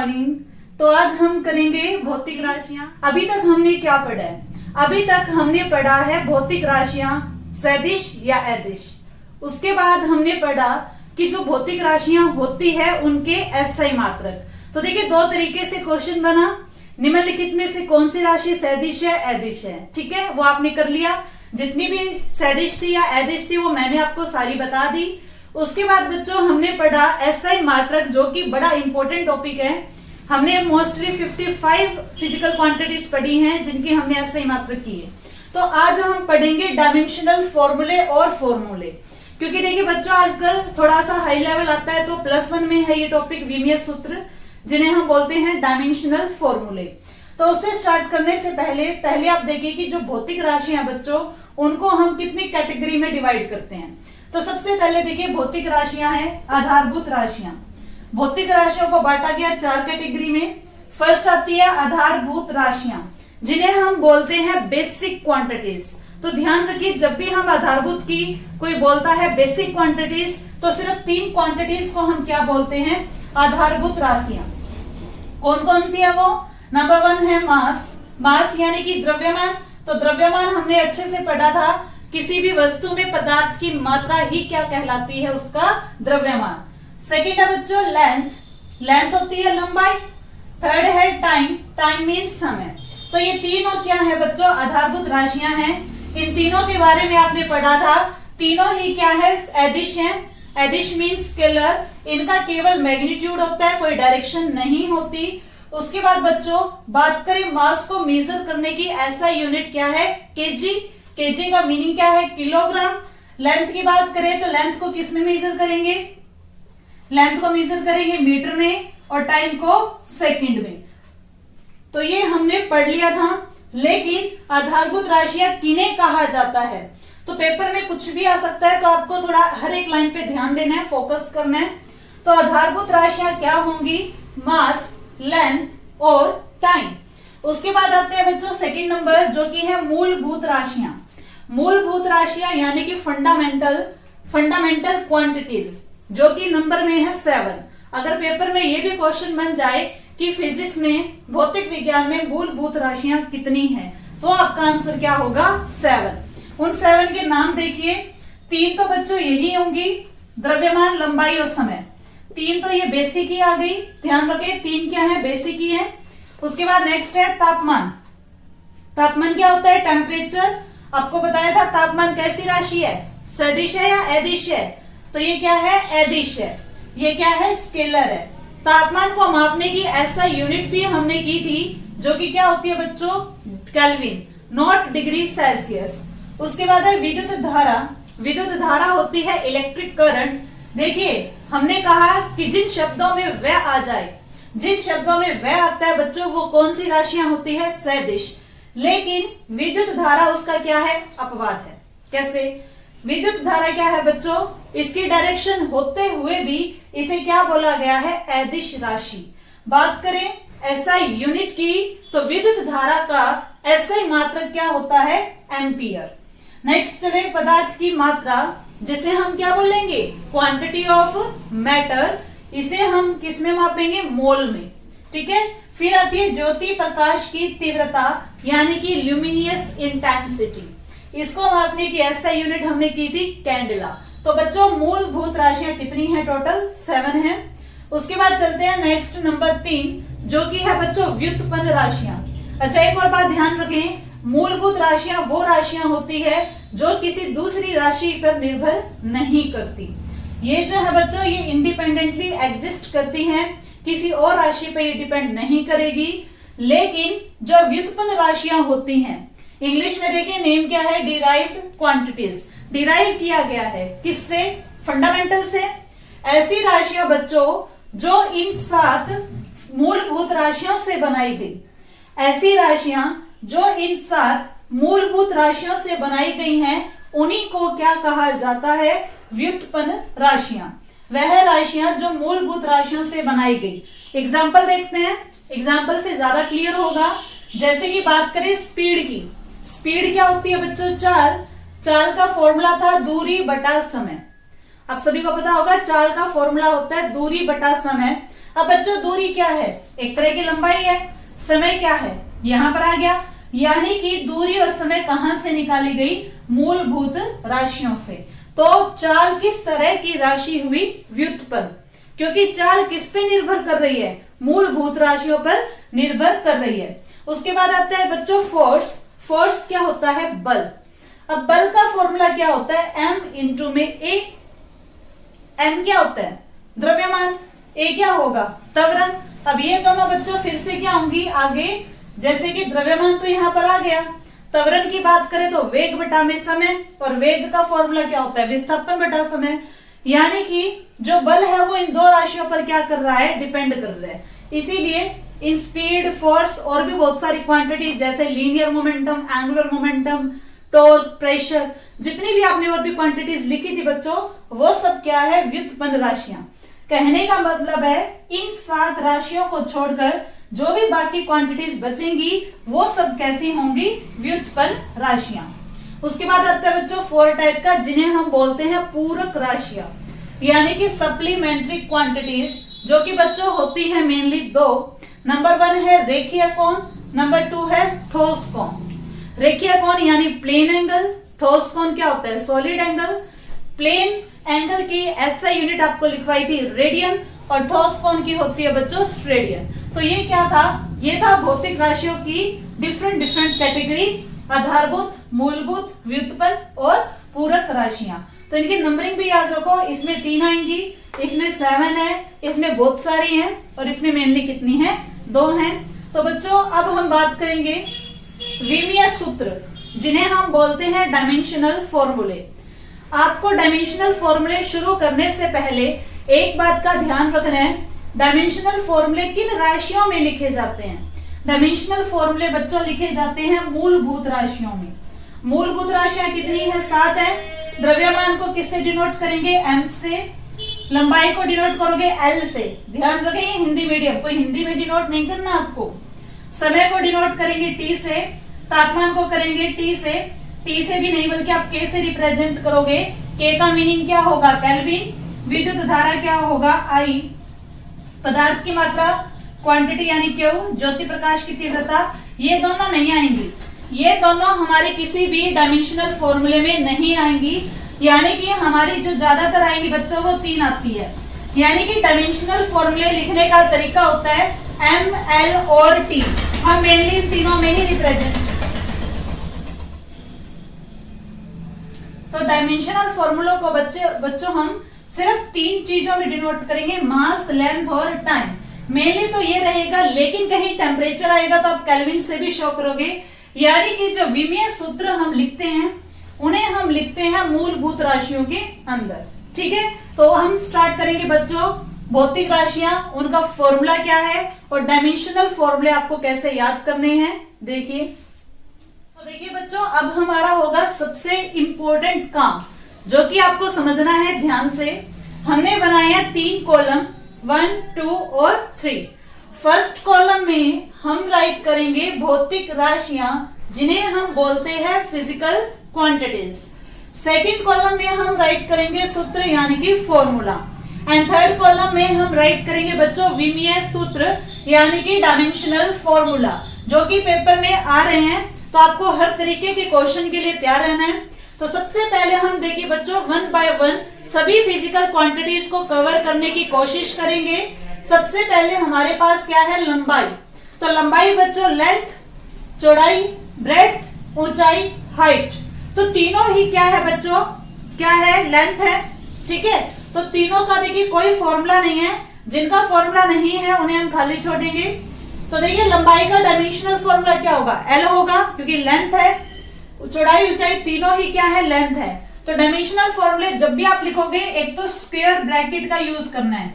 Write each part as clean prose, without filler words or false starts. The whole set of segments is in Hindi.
मॉर्निंग। तो आज हम करेंगे भौतिक राशियां। अभी तक हमने क्या पढ़ा है? अभी तक हमने पढ़ा है भौतिक राशियां सदिश या अदिश। उसके बाद हमने पढ़ा कि जो भौतिक राशियां होती है उनके एसआई मात्रक। तो देखिए दो तरीके से क्वेश्चन बना, निम्नलिखित में से कौन सी राशि सदिश है अदिश है। ठीक है, वो आपने कर लिया। जितनी भी सदिश थी या अदिश थी वो मैंने आपको सारी बता दी। उसके बाद बच्चों हमने पढ़ा एसआई मात्रक, जो कि बड़ा इंपॉर्टेंट टॉपिक है। हमने मोस्टली 55 फिजिकल क्वांटिटीज पढ़ी हैं जिनकी हमने एसआई मात्रक की है। तो आज हम पढ़ेंगे डायमेंशनल फॉर्मूले और फॉर्मूले, क्योंकि देखिए बच्चों आजकल थोड़ा सा हाई लेवल आता है। तो +1 में है ये टॉपिक विमीय सूत्र, जिन्हें हम बोलते हैं डायमेंशनल फॉर्मूले। तो उससे स्टार्ट करने से पहले आप देखिए कि जो भौतिक राशियां बच्चों उनको हम कितनी कैटेगरी में डिवाइड करते हैं। तो सबसे पहले देखिए भौतिक राशियां हैं आधारभूत राशियां। भौतिक राशियों को बांटा गया 4 कैटेगरी में। फर्स्ट आती है आधारभूत राशियां, जिन्हें हम बोलते हैं बेसिक क्वांटिटीज। तो ध्यान रखिए, जब भी हम आधारभूत की कोई बोलता है बेसिक क्वांटिटीज, तो सिर्फ 3 क्वांटिटीज को हम क्या बोलते हैं? आधारभूत राशियां। कौन कौन सी है वो? नंबर 1 है मास। मास यानी कि द्रव्यमान। तो द्रव्यमान हमने अच्छे से पढ़ा था, किसी भी वस्तु में पदार्थ की मात्रा ही क्या कहलाती है? उसका द्रव्यमान। सेकंड है बच्चों लेंथ। लेंथ होती है लंबाई। थर्ड है टाइम। टाइम मीन्स समय। तो ये तीनों क्या है बच्चों? आधारभूत राशियां हैं। इन तीनों के बारे में आपने पढ़ा था। तीनों ही क्या है? अदिश है। अदिश मीन्स स्केलर। इनका केवल मैग्नीट्यूड होता है, कोई डायरेक्शन नहीं होती। उसके बाद बच्चों बात करें मास को मेजर करने की, ऐसा यूनिट क्या है? केजी। केजी का मीनिंग क्या है? किलोग्राम। लेंथ की बात करें तो लेंथ को किस में मेजर करेंगे? लेंथ को मेजर करेंगे मीटर में, और टाइम को सेकंड में। तो ये हमने पढ़ लिया था। लेकिन आधारभूत राशियां किन्हें कहा जाता है? तो पेपर में कुछ भी आ सकता है, तो आपको थोड़ा हर एक लाइन पे ध्यान देना है, फोकस करना है। तो आधारभूत राशियां क्या होंगी? मास, लेंथ और टाइम। उसके बाद आते हैं बच्चों सेकंड नंबर, जो कि है मूलभूत राशियां। मूलभूत राशियां यानी कि फंडामेंटल क्वांटिटीज, जो कि नंबर में है 7। अगर पेपर में ये भी क्वेश्चन बन जाए कि फिजिक्स में, भौतिक विज्ञान में मूलभूत राशियां कितनी हैं, तो आपका आंसर क्या होगा? 7। उन 7 के नाम देखिए। 3 तो बच्चों यही होंगी, द्रव्यमान, लंबाई और समय। 3 तो ये बेसिक ही आ गई, ध्यान रखें 3 क्या है? बेसिक ही है। उसके बाद नेक्स्ट है तापमान। तापमान क्या होता है? टेम्परेचर। आपको बताया था तापमान कैसी राशि है? सदिश है या अदिश है? तो ये क्या है? अदिश है। ये क्या है? स्केलर है। तापमान को मापने की ऐसा यूनिट भी हमने की थी, जो कि क्या होती है बच्चों? Kelvin, not degree Celsius. उसके बाद है विद्युत धारा। विद्युत धारा होती है इलेक्ट्रिक करंट। देखिए हमने कहा कि जिन शब्दों में वह आ जाए, जिन शब्दों में वह आता है बच्चों, वो कौन सी राशियां होती है? सदिश। लेकिन विद्युत धारा उसका क्या है? अपवाद है। कैसे? विद्युत धारा क्या है बच्चों? इसकी डायरेक्शन होते हुए भी इसे क्या बोला गया है? अदिश राशि। बात करें एसआई यूनिट की, तो विद्युत धारा का एसआई मात्रक क्या होता है? एम्पियर। नेक्स्ट चले पदार्थ की मात्रा, जिसे हम क्या बोलेंगे? Quantity of matter. इसे हम किस में मापेंगे? मोल में। ठीक है। फिर आती है ज्योति प्रकाश की तीव्रता, यानी कि ल्यूमिनियस इंटेंसिटी। इसको मापने की एसआई यूनिट हमने की थी कैंडेला। तो बच्चों मूलभूत राशियां कितनी है? टोटल 7 है। उसके बाद चलते हैं नेक्स्ट नंबर 3, जो कि है बच्चों व्युत्पन्न राशियां। अच्छा एक और बात ध्यान रखें, मूलभूत राशियां वो राशियां होती है जो किसी दूसरी राशि पर निर्भर नहीं करती। ये जो है बच्चों ये इंडिपेंडेंटली एग्जिस्ट करती हैं, किसी और राशि पर ये डिपेंड नहीं करेगी। लेकिन जो व्युत्पन्न राशियां होती हैं, इंग्लिश में देखिए नेम क्या है? Derived quantities. डिराइव किया गया है किससे? फंडामेंटल से। ऐसी राशियां बच्चों जो इन 7 मूलभूत राशियों से बनाई गई, ऐसी राशियां जो इन 7 मूलभूत राशियों से बनाई गई हैं, उन्हीं को क्या कहा जाता है? व्युत्पन्न राशियां। वह राशियां जो मूलभूत राशियों से बनाई गई। एग्जाम्पल देखते हैं, एग्जाम्पल से ज्यादा क्लियर होगा। जैसे कि बात करें स्पीड की। स्पीड क्या होती है बच्चों? चाल। चाल का फॉर्मूला था दूरी बटा समय। आप सभी को पता होगा चाल का फॉर्मूला होता है दूरी बटा समय। अब बच्चों दूरी क्या है, एक तरह की लंबाई है, समय क्या है, यहां पर आ गया, यानी कि दूरी और समय कहां से निकाली गई, मूलभूत राशियों से। तो चाल किस तरह की राशि हुई, व्युत्पन्न, क्योंकि चाल किस पे निर्भर कर रही है, मूलभूत राशियों पर निर्भर कर रही है। उसके बाद आता है बच्चों फोर्स। फोर्स क्या होता है, बल। अब बल का फॉर्मूला क्या होता है, m इंटू में a। m क्या होता है, द्रव्यमान, a क्या होगा, त्वरण। अब ये दोनों बच्चों फिर से क्या होंगी आगे, जैसे कि द्रव्यमान तो यहां पर आ गया, त्वरण की बात करें तो वेग बटा में समय, और वेग का फॉर्मूला क्या होता है, विस्थापन बटा समय। यानी कि जो बल है वो इन दो राशियों पर क्या कर रहा है, डिपेंड कर रहा है। इसीलिए इन स्पीड, फोर्स और भी बहुत सारी क्वांटिटी जैसे linear momentum, angular momentum, torque, pressure, जितनी भी आपने और भी क्वांटिटीज लिखी थी बच्चों, वो सब क्या है, व्युत्पन्न राशियां। कहने का मतलब है इन 7 राशियों को छोड़कर जो भी बाकी क्वांटिटीज बचेंगी वो सब कैसी होंगी, व्युत्पन्न राशियां। उसके बाद आता है बच्चों 4 टाइप का, जिन्हें हम बोलते हैं पूरक राशियां, यानी कि सप्लीमेंट्री क्वांटिटीज, जो कि बच्चों होती है मेनली 2। नंबर 1 है रेखीय कोण, नंबर 2 है ठोस कोण। रेखीय कोण यानी प्लेन एंगल, ठोस कोण क्या होता है, सॉलिड एंगल। प्लेन एंगल की एसआई यूनिट आपको लिखवाई थी रेडियन, और ठोस कोण की होती है बच्चों स्टेडियन। तो ये क्या था, ये था भौतिक राशियों की डिफरेंट कैटेगरी, आधारभूत, मूलभूत, व्युत्पन्न और पूरक राशियां। तो इनकी नंबरिंग भी याद रखो, इसमें 3 आएंगी, इसमें 7 है, इसमें बहुत सारी हैं, और इसमें मेनली कितनी है, 2 हैं। तो बच्चों अब हम बात करेंगे विमीय सूत्र, जिन्हें हम बोलते हैं डायमेंशनल फॉर्मूले। आपको डायमेंशनल फॉर्मूले शुरू करने से पहले एक बात का ध्यान रखना है, डायमेंशनल फॉर्मूले किन राशियों में लिखे जाते हैं। डायमेंशनल फॉर्मूले बच्चों लिखे जाते हैं मूलभूत राशियों में। मूलभूत राशियां कितनी है, 7 है। द्रव्यमान को किससे डिनोट करेंगे, m से। लंबाई को डिनोट करोगे l से, ध्यान रखें ये हिंदी मीडियम, कोई हिंदी में डिनोट नहीं करना आपको। समय को डिनोट करेंगे t से, तापमान को करेंगे t से, t से भी नहीं बल्कि आप k से रिप्रेजेंट करोगे, k का मीनिंग क्या होगा, केल्विन। विद्युत धारा क्या होगा, I। पदार्थ की मात्रा, क्वांटिटी यानी Q, ज्योति प्रकाश की तीव्रता, ये दोनों नहीं आएंगी, ये दोनों हमारे किसी भी डायमेंशनल फॉर्मूले में नहीं आएंगी। यानी कि हमारी जो ज्यादातर आएंगी बच्चों वो 3 आती है। यानी कि डायमेंशनल फॉर्मूले लिखने का तरीका होता है M, L और T। हम मेनली इन तीनों में ही रिप्रेजेंट। तो डायमेंशनल फॉर्मूलों को बच्चों हम सिर्फ 3 चीजों में डिनोट करेंगे, मास, लेंथ और टाइम। मेनली तो ये रहेगा, लेकिन कहीं टेम्परेचर आएगा तो आप केल्विन से भी शो करोगे। यानी कि जो विमीय सूत्र हम लिखते हैं उन्हें हम लिखते हैं मूलभूत राशियों के अंदर। ठीक है, तो हम स्टार्ट करेंगे बच्चों भौतिक राशियां, उनका फॉर्मूला क्या है और डायमेंशनल फॉर्मूले आपको कैसे याद करने हैं। देखिए तो देखिए बच्चों, अब हमारा होगा सबसे इंपॉर्टेंट काम, जो कि आपको समझना है ध्यान से। हमने बनाए हैं 3 कॉलम, 1, 2 और 3। फर्स्ट कॉलम में हम राइट करेंगे भौतिक राशियां, जिन्हें हम बोलते हैं फिजिकल क्वांटिटीज। सेकंड कॉलम में हम राइट करेंगे सूत्र यानी कि फॉर्मूला, एंड थर्ड कॉलम में हम राइट करेंगे बच्चों विमीय सूत्र यानी कि डायमेंशनल फॉर्मूला, जो कि पेपर में आ रहे हैं। तो आपको हर तरीके के क्वेश्चन के लिए तैयार रहना है। तो सबसे पहले हम देखिए बच्चों 1 बाय 1 सभी फिजिकल क्वांटिटीज को कवर करने की कोशिश करेंगे। सबसे पहले हमारे पास क्या है, लंबाई। तो लंबाई बच्चों लेंथ, चौड़ाई, ब्रेड्थ, ऊंचाई, हाइट। तो तीनों ही क्या है बच्चों, क्या है, लेंथ है। ठीक है, तो तीनों का देखिए कोई फॉर्मूला नहीं है, जिनका फॉर्मूला नहीं है उन्हें हम खाली छोड़ेंगे। तो देखिए लंबाई का डायमेंशनल फॉर्मूला क्या होगा, L होगा, क्योंकि लेंथ है। चौड़ाई, ऊंचाई तीनों ही क्या है, लेंथ है। तो डायमेंशनल फॉर्मूले जब भी आप लिखोगे, एक तो स्क्वायर ब्रैकेट का यूज करना है,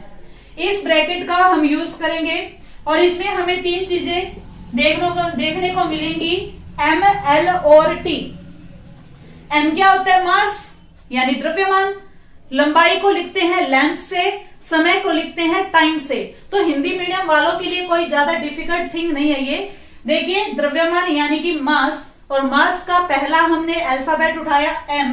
इस ब्रैकेट का हम यूज करेंगे। और इसमें हमें 3 चीजें देखने को मिलेंगी, M, L और T। M क्या होता है, मास यानी द्रव्यमान। लंबाई को लिखते हैं लेंथ से, समय को लिखते हैं टाइम से। तो हिंदी मीडियम वालों के लिए कोई ज्यादा डिफिकल्ट थिंग नहीं है ये। देखिए द्रव्यमान यानी कि मास, और मास का पहला हमने अल्फाबेट उठाया M,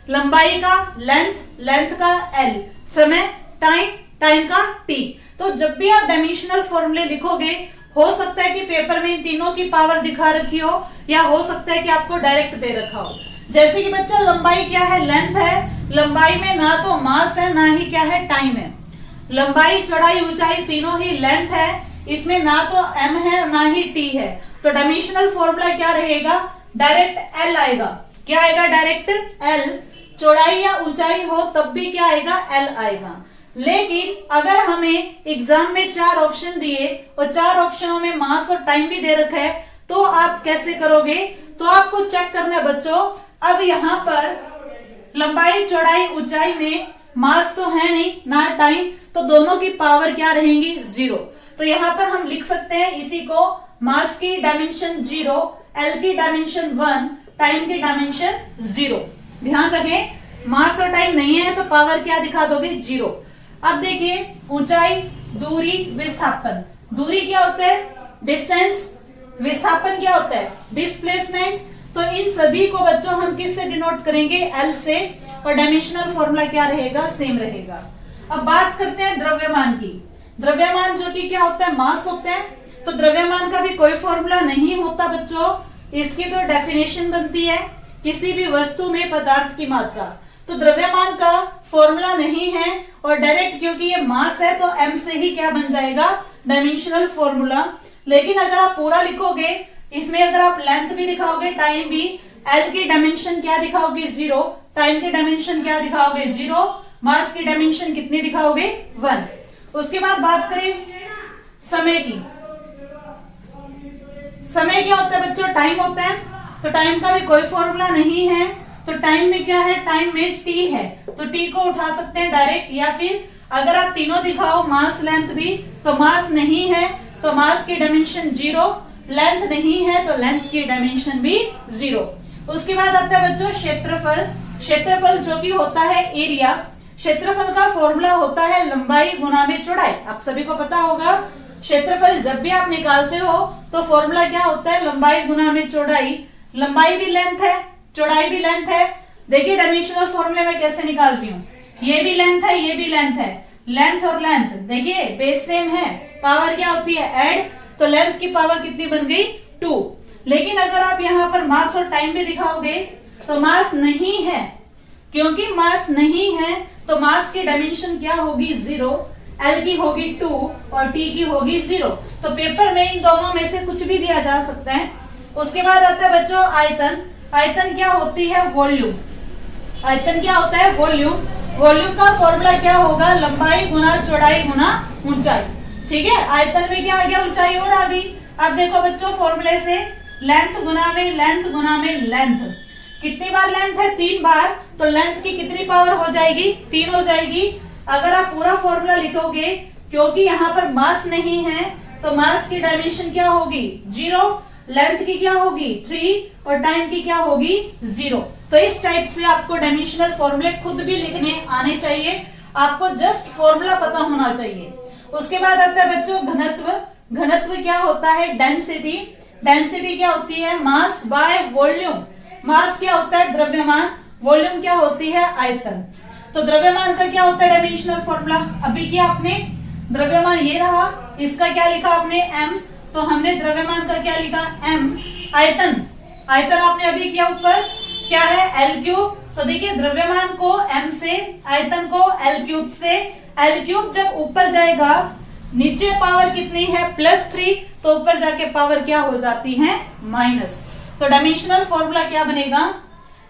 लंबाई का लेंथ, लेंथ का एल, समय टाइम, टाइम का टी। तो जब भी आप डायमेंशनल फॉर्मूले लिखोगे, हो सकता है कि पेपर में इन तीनों की पावर दिखा रखी हो, या हो सकता है कि आपको डायरेक्ट दे रखा हो। जैसे कि बच्चा लंबाई क्या है, लेंथ है, लंबाई में ना तो मास है ना ही क्या है, टाइम है। लंबाई, चौड़ाई, ऊंचाई तीनों ही लेंथ है, इसमें ना तो m है ना ही t है। तो डायमेंशनल फॉर्मूला क्या रहेगा, डायरेक्ट l आएगा। क्या आएगा, डायरेक्ट l। चौड़ाई या ऊंचाई हो तब भी क्या आएगा, l आएगा। लेकिन अगर हमें एग्जाम में 4 ऑप्शन दिए और 4 ऑप्शनों में मास और टाइम भी दे रखा है, तो आप कैसे करोगे? तो आपको चेक करना है बच्चों। अब यहाँ पर लंबाई, चौड़ाई, ऊंचाई में मास तो है नहीं ना टाइम, तो दोनों की पावर क्या रहेंगी, 0। तो यहाँ पर हम लिख सकते हैं इसी को, मास की डायमेंशन 0, एल की डायमेंशन 1, टाइम की डायमेंशन 0। ध्यान रखें, मास और टाइम नहीं है तो पावर क्या दिखा दोगे, 0। अब देखिए, ऊंचाई, दूरी, विस्थापन। दूरी क्या होता है, डिस्टेंस। विस्थापन क्या होता है, डिस्प्लेसमेंट। तो इन सभी को बच्चों हम किससे डिनोट करेंगे, एल से। और डायमेंशनल फॉर्मूला क्या रहेगा, सेम रहेगा। अब बात करते हैं द्रव्यमान की। द्रव्यमान जो कि क्या होता है, मास होता है। तो द्रव्यमान का भी कोई फॉर्मूला नहीं होता बच्चों, इसकी तो डेफिनेशन बनती है, किसी भी वस्तु में पदार्थ की मात्रा। तो द्रव्यमान का फॉर्मूला नहीं है, और डायरेक्ट क्योंकि ये मास है तो m से ही क्या बन जाएगा, डायमेंशनल फॉर्मूला। लेकिन अगर आप पूरा लिखोगे, इसमें अगर आप लेंथ भी दिखाओगे, टाइम भी, l की डायमेंशन क्या दिखाओगे, 0, टाइम की डायमेंशन क्या दिखाओगे, 0, मास की डायमेंशन कितनी दिखाओगे, 1। उसके बाद बात करें समय की। समय क्या होता है बच्चों, टाइम होता है। तो टाइम का भी कोई फॉर्मूला नहीं है, तो टाइम में क्या है, टाइम में t है, तो t को उठा सकते हैं डायरेक्ट। या फिर अगर आप तीनों दिखाओ, मास, लेंथ भी, तो मास नहीं है तो मास की डायमेंशन 0, लेंथ नहीं है तो लेंथ की डायमेंशन भी 0। उसके बाद आता है बच्चों क्षेत्रफल। क्षेत्रफल जो कि होता है एरिया। क्षेत्रफल का फॉर्मूला होता है लंबाई गुना में चौड़ाई, आप सभी को पता होगा। क्षेत्रफल जब भी आप निकालते हो तो फॉर्मूला क्या होता है, लंबाई गुना में चौड़ाई। लंबाई भी लेंथ है, चौड़ाई भी लेंथ है। देखिए डायमेंशनल फॉर्मूले में कैसे निकाल रही हूँ, ये भी लेंथ है, ये भी लेंथ है। लेंथ और लेंथ देखिए बेस सेम है, पावर क्या होती है, ऐड। तो लेंथ की पावर कितनी बन गई, 2। लेकिन अगर आप यहाँ पर मास और टाइम भी दिखाओगे तो मास नहीं है, क्योंकि मास नहीं है तो मास की डायमेंशन क्या होगी, 0, एल की होगी 2 और टी की होगी 0। तो पेपर में इन दोनों में से कुछ भी दिया जा सकता है। उसके बाद आता है बच्चों आयतन। आयतन क्या होती है, वॉल्यूम। आयतन क्या होता है, वॉल्यूम। वॉल्यूम का फॉर्मूला क्या होगा, लंबाई गुना चौड़ाई गुना ऊंचाई। ठीक है, आयतन में क्या आ गया, ऊंचाई और आ गई। अब देखो बच्चों फॉर्मूले से, लेंथ गुना में लेंथ गुना में लेंथ। कितनी बार लेंथ है, 3 बार, तो लेंथ की कितनी पावर हो जाएगी, 3 हो जाएगी। अगर आप पूरा फॉर्मूला लिखोगे, क्योंकि यहाँ पर मास नहीं है तो मास की डायमेंशन क्या होगी, 0, लेंथ की क्या होगी 3 और टाइम की क्या होगी 0। तो इस टाइप से आपको डायमेंशनल फॉर्मूले खुद भी लिखने आने चाहिए, आपको जस्ट फॉर्मूला पता होना चाहिए। उसके बाद आता है बच्चों घनत्व। घनत्व क्या होता है, डेंसिटी। डेंसिटी क्या होती है, मास बाय वॉल्यूम। मास क्या होता है, द्रव्यमान। वॉल्यूम क्या होती है, आयतन। तो द्रव्यमान का क्या होता है डायमेंशनल फॉर्मूला, अभी किया आपने। द्रव्यमान ये रहा, इसका क्या लिखा आपने, m। तो हमने द्रव्यमान का क्या लिखा, m। आयतन, आयतन आपने अभी किया ऊपर, क्या है, l क्यूब। तो देखिए द्रव्यमान को m से, आयतन को l क्यूब से। l क्यूब जब ऊपर जाएगा, नीचे पावर कितनी है, +3, तो ऊपर जाके पावर क्या हो जाती है, माइनस। तो डायमेंशनल फॉर्मूला क्या बनेगा,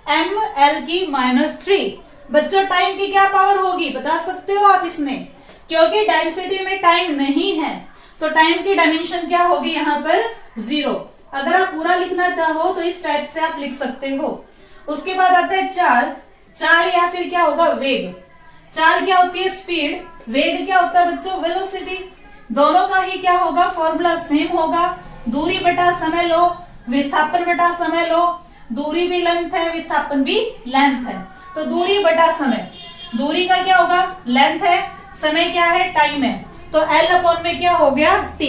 m l की -3। बच्चों टाइम की क्या पावर होगी, बता सकते हो आप इसमें, क्योंकि डेंसिटी में टाइम नहीं है तो टाइम की डायमेंशन क्या होगी यहाँ पर, 0। अगर आप पूरा लिखना चाहो तो इस टाइप से आप लिख सकते हो। उसके बाद आता है चाल। चाल या फिर क्या होगा, वेग। चाल क्या होती है, स्पीड। वेग क्या होता है बच्चों, वेलोसिटी। दोनों का ही क्या होगा, फॉर्मूला सेम होगा, दूरी बटा समय लो, विस्थापन बटा समय लो। दूरी भी लेंथ है, विस्थापन भी लेंथ है, तो दूरी बटा समय। दूरी का क्या होगा, लेंथ है, समय क्या है, टाइम है, तो L अपॉन में क्या हो गया, T।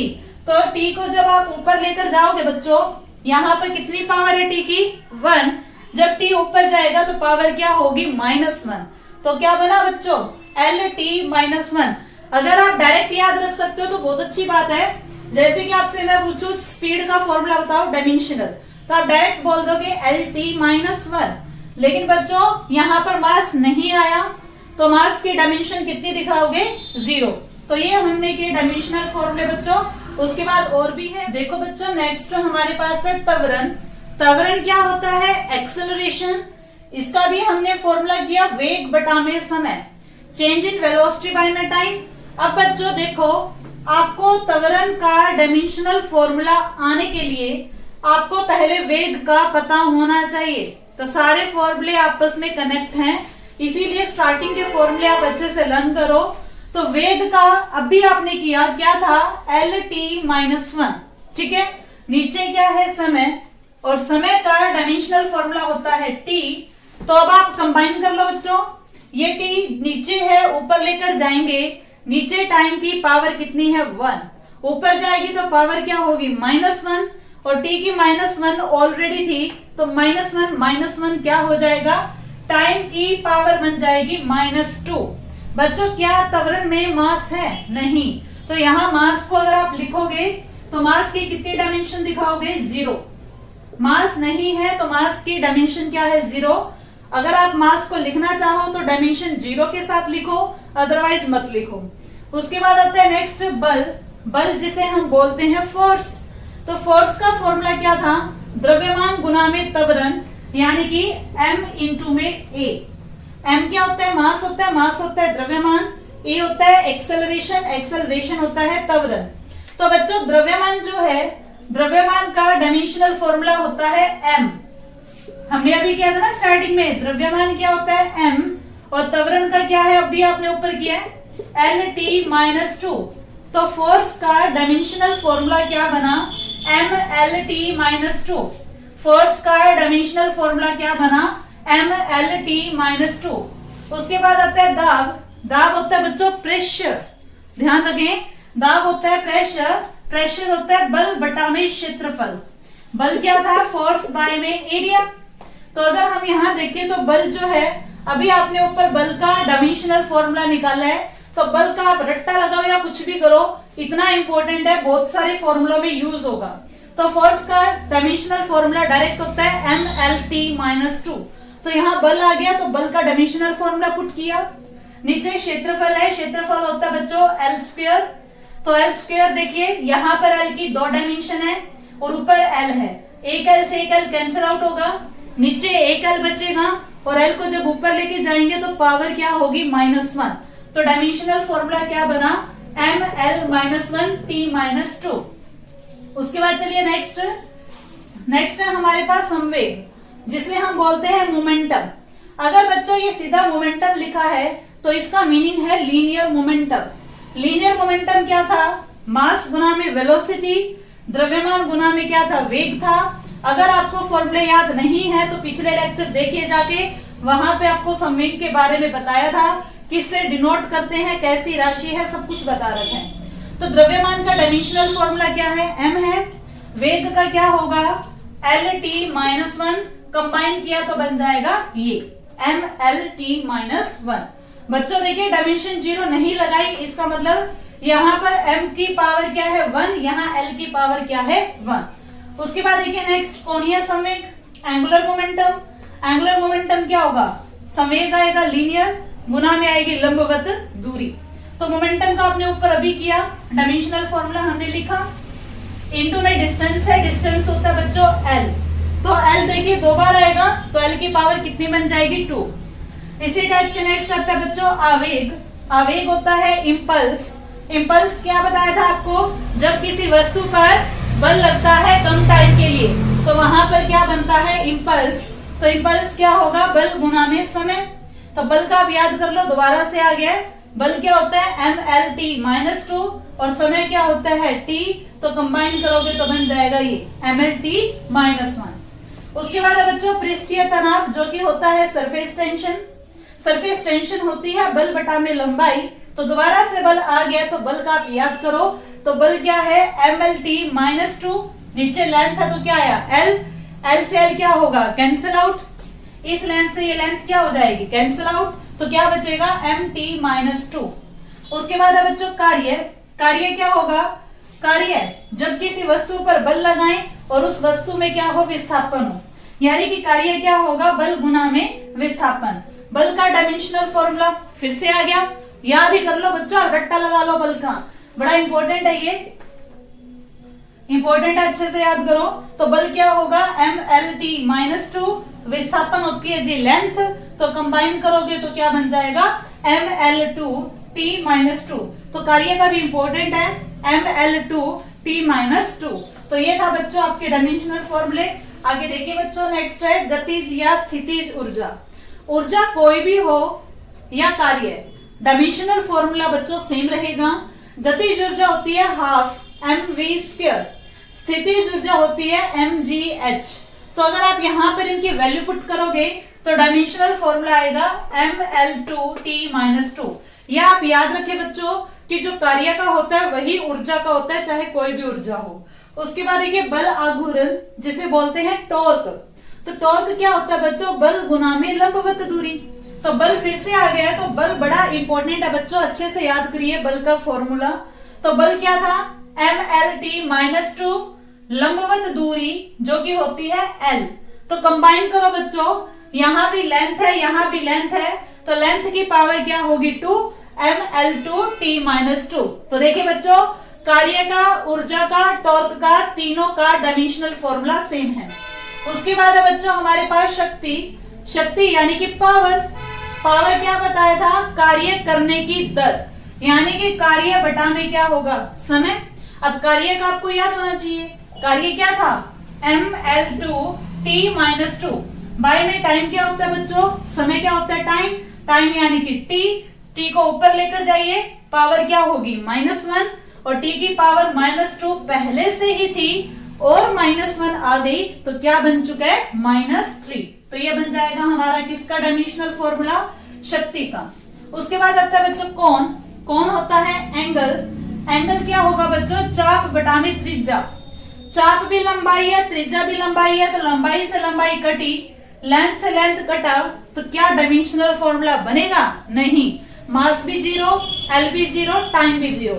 तो T को जब आप ऊपर लेकर जाओगे बच्चों, यहाँ पर कितनी पावर है T की, 1। जब t ऊपर जाएगा तो पावर क्या होगी -1। तो क्या बना बच्चों LT-1। अगर आप डायरेक्ट याद रख सकते हो तो बहुत अच्छी बात है। जैसे कि आपसे मैं पूछूं स्पीड का फॉर्मूला बताओ डायमेंशनल, तो आप डायरेक्ट बोल दोगे LT-1। लेकिन बच्चों यहाँ पर मास नहीं आया तो मास की डायमेंशन कितनी दिखाओगे 0। तो ये हमने किए डायमेंशनल फॉर्मूले बच्चों। उसके बाद और भी है, देखो बच्चों नेक्स्ट हमारे पास है त्वरण। त्वरण क्या होता है एक्सेलरेशन। इसका भी हमने फॉर्मूला किया वेग बटा में समय, चेंज इन वेलोसिटी बाय में टाइम। अब बच्चों देखो आपको त्वरण का डायमेंशनल फॉर्मूला आने के लिए आपको पहले वेग का पता होना चाहिए। तो सारे फॉर्मूले आपस में कनेक्ट हैं, इसीलिए स्टार्टिंग के फॉर्मूले आप अच्छे से लर्न करो। तो वेग का अभी आपने किया क्या था LT-1, ठीक है। नीचे क्या है समय, और समय का डायमेंशनल फॉर्मूला होता है T। तो अब आप कंबाइन कर लो बच्चों, ये T नीचे है ऊपर लेकर जाएंगे, नीचे टाइम की पावर कितनी है 1, ऊपर जाएगी तो पावर क्या होगी -1, और T की -1 ऑलरेडी थी तो -1 क्या हो जाएगा टाइम की पावर बन जाएगी -2। बच्चों क्या त्वरण में मास है नहीं, तो यहाँ मास को अगर आप लिखोगे तो मास की कितनी डायमेंशन दिखाओगे 0। मास नहीं है तो मास की डायमेंशन क्या है 0। अगर आप मास को लिखना चाहो तो डायमेंशन 0 के साथ लिखो, अदरवाइज मत लिखो। उसके बाद आता है नेक्स्ट बल। बल जिसे हम बोलते हैं फोर्स। तो फोर्स का फॉर्मूला क्या था द्रव्यमान गुना में त्वरण, यानी कि m इंटू में a। m क्या होता है मास होता है, मास होता है द्रव्यमान, a होता है एक्सेलरेशन, एक्सेलरेशन होता है त्वरण। तो बच्चों द्रव्यमान जो है, द्रव्यमान का डायमेंशनल फॉर्मूला होता है m। हमने अभी किया था ना स्टार्टिंग में, द्रव्यमान क्या होता है m, और त्वरण का क्या है अभी आपने ऊपर किया है LT-2। तो फोर्स का डायमेंशनल फॉर्मूला क्या बना MLT-2। फोर्स का डायमेंशनल फॉर्मूला क्या बना MLT-2। उसके बाद आता है दाब। दाब होता है बच्चों प्रेशर, ध्यान रखें, दाब होता है प्रेशर, प्रेशर होता है बल बटा में क्षेत्रफल। बल क्या था फोर्स बाय में एरिया। तो अगर हम यहाँ देखें तो बल जो है, अभी आपने ऊपर बल का डायमेंशनल फॉर्मूला निकाला है, तो बल का आप रट्टा लगाओ या कुछ भी करो, इतना इंपॉर्टेंट है, बहुत सारे फॉर्मूलों में यूज होगा। तो फोर्स का डायमेंशनल फॉर्मूला डायरेक्ट होता है MLT-2। तो यहाँ बल आ गया तो बल का डायमेंशनल फॉर्मूला पुट किया। नीचे क्षेत्रफल है, क्षेत्रफल होता है बच्चों L²। तो L² देखिए यहाँ पर L की 2 डायमेंशन है और ऊपर L है, एक L से एक L कैंसिल आउट होगा, नीचे एक L बचेगा, और L को जब ऊपर लेके जाएंगे तो पावर क्या होगी -1। तो डायमेंशनल फॉर्मूला क्या बना ML-1T-2। उसके बाद चलिए नेक्स्ट है हमारे पास संवेग, जिसमें हम बोलते हैं मोमेंटम। अगर बच्चों ये सीधा मोमेंटम लिखा है तो इसका मीनिंग है लीनियर मोमेंटम। लीनियर मोमेंटम क्या था मास गुना में वेलोसिटी, द्रव्यमान गुना में क्या था वेग था। अगर आपको फॉर्मूले याद नहीं है तो पिछले लेक्चर देखिए जाके, वहां पे आपको संवेग के बारे में बताया था, किससे डिनोट करते हैं, कैसी राशि है, सब कुछ बता रखा है। तो द्रव्यमान का डायमेंशनल फॉर्मूला क्या है m है, वेग का क्या होगा LT-1, कंबाइन किया तो बन जाएगा ये MLT-1। बच्चों देखिए डायमेंशन 0 नहीं लगाई, इसका मतलब यहाँ पर m की पावर क्या है 1, यहाँ l की पावर क्या है 1। उसके बाद देखिए नेक्स्ट कोणीय संवेग, एंगुलर मोमेंटम। एंगुलर मोमेंटम क्या होगा, संवेग आएगा लीनियर, गुना में आएगी लंबवत दूरी। तो मोमेंटम का आपने ऊपर अभी किया, डायमेंशनल फॉर्मूला हमने लिखा, इनटू में डिस्टेंस है, डिस्टेंस होता है बच्चों l। तो l देखिए 2 बार आएगा तो l की पावर कितनी बन जाएगी 2। इसी टाइप से नेक्स्ट आता है बच्चों आवेग। आवेग होता है इंपल्स। इंपल्स क्या बताया था आपको, जब किसी वस्तु पर बल लगता है कम टाइम के लिए तो वहां पर क्या बनता है इंपल्स। तो इंपल्स क्या होगा बल गुना में समय। तो बल का आप याद कर लो, दोबारा से आ गया, बल क्या होता है MLT-2 और समय क्या होता है T। तो कंबाइन करोगे तो बन जाएगा ये MLT-1। उसके बाद है बच्चों पृष्ठीय तनाव, जो कि होता है सरफेस टेंशन। सरफेस टेंशन होती है बल बटा में लंबाई। तो दोबारा से बल आ गया तो बल का आप याद करो, तो बल क्या है MLT-2, नीचे लेंथ है तो क्या आया L, L से L क्या होगा कैंसिल आउट, इस लेंथ से ये लेंथ क्या हो जाएगी, कैंसिल आउट, तो क्या बचेगा mt-2। उसके बाद है बच्चों कार्य। कार्य क्या होगा, कार्य जब किसी वस्तु पर बल लगाएं और उस वस्तु में क्या हो, विस्थापन हो, यानी कि कार्य क्या होगा, बल गुना में विस्थापन। बल का डायमेंशनल फॉर्मूला फिर से आ गया, याद ही कर लो बच्चों, रट्टा लगा लो बल का, बड़ा इंपॉर्टेंट है, ये इंपॉर्टेंट है, अच्छे से याद करो। तो बल क्या होगा, mlt-2, विस्थापन होती है जी लेंथ, तो कंबाइन करोगे तो क्या बन जाएगा ml2t-2। तो कार्य का भी इंपॉर्टेंट है ml2t-2। तो ये था बच्चों आपके डायमेंशनल फॉर्मूले। आगे देखिए बच्चों, नेक्स्ट है गतिज या स्थितिज ऊर्जा। ऊर्जा कोई भी हो या कार्य, डायमेंशनल फॉर्मूला बच्चों सेम रहेगा। गतिज ऊर्जा होती है हाफ mv², स्थितिज ऊर्जा होती है mgh। तो अगर आप यहां पर इनकी वैल्यू पुट करोगे तो डायमेंशनल फॉर्मूला आएगा ml2t-2। यह आप याद रखें बच्चों कि जो कार्य का होता है वही ऊर्जा का होता है, चाहे कोई भी ऊर्जा हो। उसके बाद देखिए बल आघूर्ण, जिसे बोलते हैं टॉर्क। तो टॉर्क क्या होता है बच्चों, बल गुना में लंबवत दूरी। तो बल फिर से आ गया है, तो बल बड़ा इंपॉर्टेंट है बच्चों, अच्छे से याद करिए बल का फॉर्मूला। तो बल क्या था, mlt-2, लंबवत दूरी जो कि होती है l। तो कंबाइन करो बच्चों, यहां भी लेंथ है, यहां भी लेंथ है, तो लेंथ की पावर क्या होगी 2, ml2t-2। तो देखिए बच्चों, कार्य का, ऊर्जा का, टॉर्क का, तीनों का डायमेंशनल फॉर्मूला सेम है। उसके बाद है बच्चों हमारे पास शक्ति। शक्ति यानी कि पावर। पावर क्या बताया था, कार्य करने की दर, यानी कि कार्य बटा में क्या होगा, समय। अब कार्य का आपको याद होना चाहिए, कार्य क्या था ml2t-2। बाय में टाइम क्या होता है बच्चों, समय क्या होता है टाइम, टाइम यानी कि t, t को ऊपर लेकर जाइए, पावर क्या होगी -1, और t की पावर -2 पहले से ही थी और -1 आ गई तो क्या बन चुका है -3। तो ये बन जाएगा हमारा किसका डायमेंशनल फॉर्मूला, शक्ति का। उसके बाद आता है बच्चों कोण। कोण होता है एंगल। एंगल क्या होगा बच्चों, चाप बटा में त्रिज्या। चाप भी लंबाई है, त्रिज्या भी लंबाई है, तो लंबाई से लंबाई कटी, लेंथ से लेंथ कटा, तो क्या डायमेंशनल फॉर्मूला बनेगा, नहीं। मास भी 0, एल भी 0, टाइम भी 0,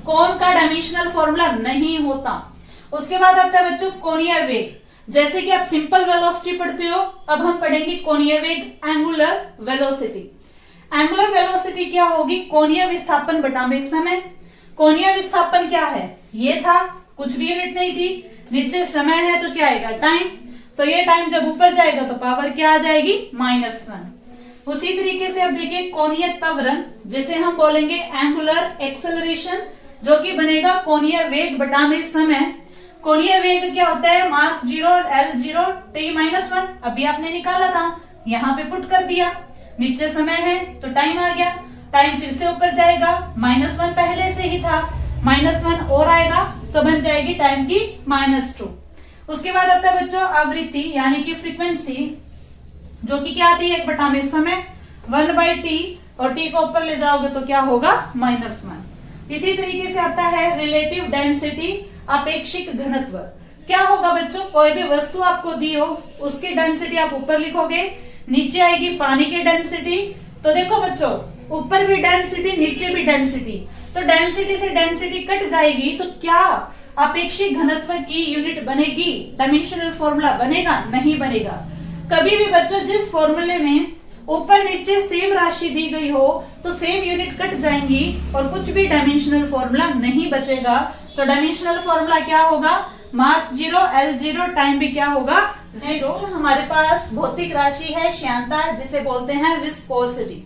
कोण का डायमेंशनल फॉर्मूला नहीं होता। उसके बाद आता है बच्चों कोणीय वेग। जैसे कि आप सिंपल वेलोसिटी पढ़ते हो, अब हम पढ़ेंगे कोणीय वेग, एंगुलर वेलोसिटी। एंगुलर वेलोसिटी क्या होगी, कोणीय विस्थापन बटा में समय। कोणीय विस्थापन क्या है, ये था, कुछ भी यूनिट नहीं थी, नीचे समय है तो क्या आएगा टाइम, तो ये टाइम जब ऊपर जाएगा तो पावर क्या आ जाएगी -1। उसी तरीके से अब देखिए कोणीय त्वरण, जिसे हम बोलेंगे एंगुलर एक्सेलरेशन, जो कि बनेगा कोणीय वेग बटा में समय। कोणीय वेग क्या होता है, मास 0, एल 0, t-1। अभी आपने निकाला था, यहाँ पे पुट कर दिया, नीचे समय है तो टाइम आ गया, टाइम फिर से ऊपर जाएगा, -1 पहले से ही था, -1 और आएगा तो बन जाएगी टाइम की -2। उसके बाद आता है बच्चों आवृत्ति यानी कि फ्रीक्वेंसी, जो कि क्या आती है 1 बटा में समय 1/t, और t को ऊपर ले जाओगे तो क्या होगा -1। इसी तरीके से आता है रिलेटिव डेंसिटी, अपेक्षिक घनत्व। क्या होगा बच्चों, कोई भी वस्तु आपको दी हो, उसकी डेंसिटी आप ऊपर लिखोगे, नीचे आएगी पानी की डेंसिटी। तो देखो बच्चों, ऊपर भी डेंसिटी, नीचे भी डेंसिटी, तो डेंसिटी से डेंसिटी कट जाएगी तो क्या अपेक्षिक घनत्व की यूनिट बनेगी, डायमेंशनल फॉर्मूला बनेगा, नहीं बनेगा। कभी भी बच्चों जिस फॉर्मूले में ऊपर नीचे सेम राशि दी गई हो तो सेम यूनिट कट जाएंगी और कुछ भी डायमेंशनल फॉर्मूला नहीं बचेगा। तो डायमेंशनल फॉर्मूला क्या होगा, मास 0, एल 0, टाइम भी क्या होगा 0। हमारे पास भौतिक राशि है श्यानता, जिसे बोलते हैं विस्कोसिटी।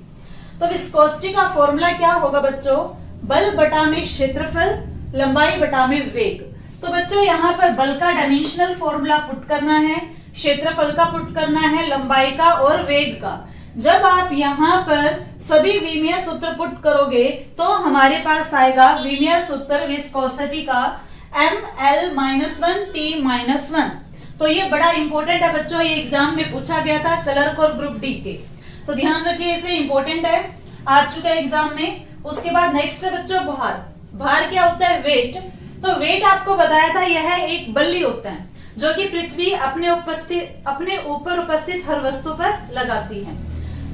तो विस्कोसिटी का फॉर्मूला क्या होगा बच्चों, बल बटा में क्षेत्रफल, लंबाई बटा में वेग। तो बच्चों यहाँ पर बल का डायमेंशनल फॉर्मूला पुट करना है, क्षेत्रफल का पुट करना है, लंबाई का और वेग का। जब आप यहाँ पर सभी विमीय सूत्र पुट करोगे तो हमारे पास आएगा विमीय सूत्र विस्कोसिटी का ml-1t-1। तो ये बड़ा इंपॉर्टेंट है बच्चों, ये एग्जाम में पूछा गया था क्लर्क और ग्रुप डी के, तो ध्यान रखिए, इसे इंपॉर्टेंट है, आ चुका है एग्जाम में। उसके बाद नेक्स्ट है बच्चों भार। भार क्या होता है, वेट। तो वेट आपको बताया था, यह एक बल्ली होता है जो कि पृथ्वी अपने ऊपर उपस्थित हर वस्तु पर लगाती है।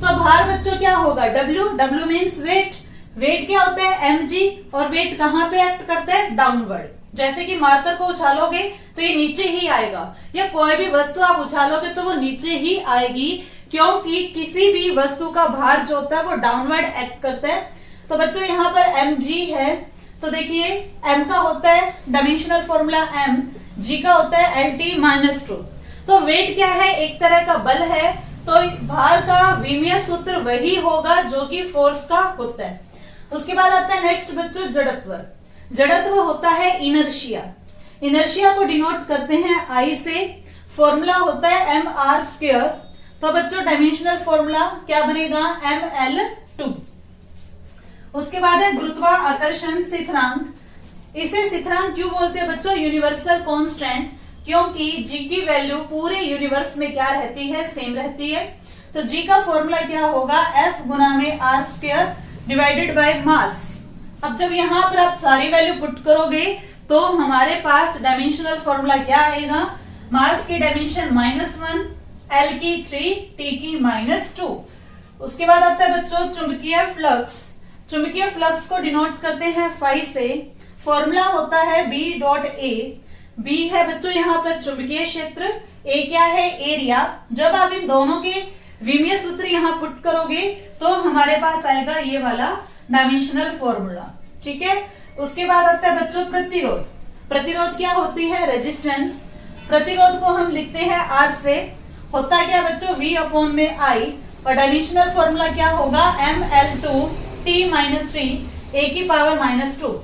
तो भार बच्चों क्या होगा, W मीन्स वेट। वेट क्या होता है, mg, और वेट कहाँ पे एक्ट करता है, डाउनवर्ड। जैसे कि मार्कर को उछालोगे तो ये नीचे ही आएगा, या कोई भी वस्तु आप उछालोगे तो वो नीचे ही आएगी, क्योंकि किसी भी वस्तु का भार जो होता है वो डाउनवर्ड एक्ट करता है। तो बच्चों यहाँ पर mg है, तो देखिए m का होता है डायमेंशनल फॉर्मूला m, g का होता है LT-2। तो वेट क्या है, एक तरह का बल है, तो भार का विमीय सूत्र वही होगा जो कि फोर्स का होता है। उसके बाद आता है नेक्स्ट बच्चों जड़त्व। जड़त्व होता है इनर्शिया। इनर्शिया को डिनोट करते हैं I से, फॉर्मूला होता है mr²। तो बच्चों डायमेंशनल फॉर्मूला क्या बनेगा, ml2। उसके बाद है गुरुत्वाकर्षण स्थिरांक। इसे स्थिरांक क्यों बोलते हैं बच्चों, यूनिवर्सल कांस्टेंट, क्योंकि g की वैल्यू पूरे यूनिवर्स में क्या रहती है, सेम रहती है। तो g का फॉर्मूला क्या होगा, F गुना में r² डिवाइडेड बाय मास। अब जब यहाँ पर आप सारी वैल्यू पुट करोगे तो हमारे पास डायमेंशनल फॉर्मूला क्या आएगा, मास की डायमेंशन -1, L की 3, T की -2। उसके बाद आता है बच्चों चुंबकीय फ्लक्स। चुंबकीय फ्लक्स को डिनोट करते हैं फाई से, फॉर्मूला होता है B.A। B है बच्चों यहाँ पर चुंबकीय क्षेत्र, A क्या है, एरिया। जब आप इन दोनों के विमीय सूत्र यहाँ पुट करोगे तो हमारे पास आएगा ये वाला डायमेंशनल फॉर्मूला, ठीक है। उसके बाद आता है बच्चों प्रतिरोध। प्रतिरोध क्या होती है, रेजिस्टेंस। प्रतिरोध को हम लिखते हैं R से, होता है क्या बच्चों, V/I, और डायमेंशनल फॉर्मूला क्या होगा, ml2T-3 A⁻²।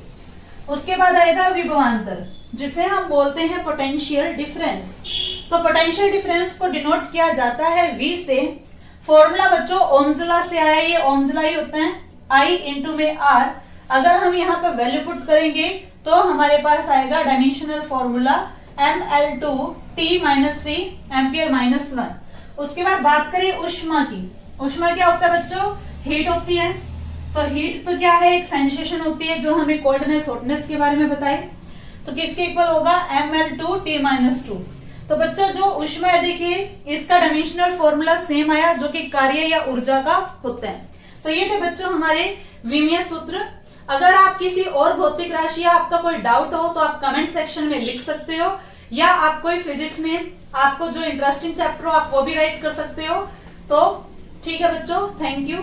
उसके बाद आएगा विभवांतर, जिसे हम बोलते हैं पोटेंशियल डिफरेंस। तो पोटेंशियल डिफरेंस को डिनोट किया जाता है V से, फॉर्मूला बच्चों ओम्स लॉ से आया, ये ओम्स लॉ ही होता है, I इंटू में R। अगर हम यहाँ पर वैल्यू पुट करेंगे तो हमारे पास आएगा डायमेंशनल फॉर्मूला ml2T-3 A⁻²। उसके बाद बात करें उष्मा की। उष्मा क्या होता है बच्चों, हीट होती है। तो हीट तो क्या है, एक सेंसेशन होती है जो हमें कोल्डनेस हॉटनेस के बारे में बताए। तो किसके इक्वल होगा, ml2T-2। तो बच्चों जो उष्मा है देखिए इसका डायमेंशनल फॉर्मूला सेम आया, जो कि कार्य या ऊर्जा का होता है। तो ये थे बच्चों हमारे विमीय सूत्र। अगर आप किसी और भौतिक राशि या आपका कोई डाउट हो तो आप कमेंट सेक्शन में लिख सकते हो, या आप कोई फिजिक्स में आपको जो इंटरेस्टिंग चैप्टर हो आप वो भी राइट कर सकते हो। तो ठीक है बच्चों, थैंक यू।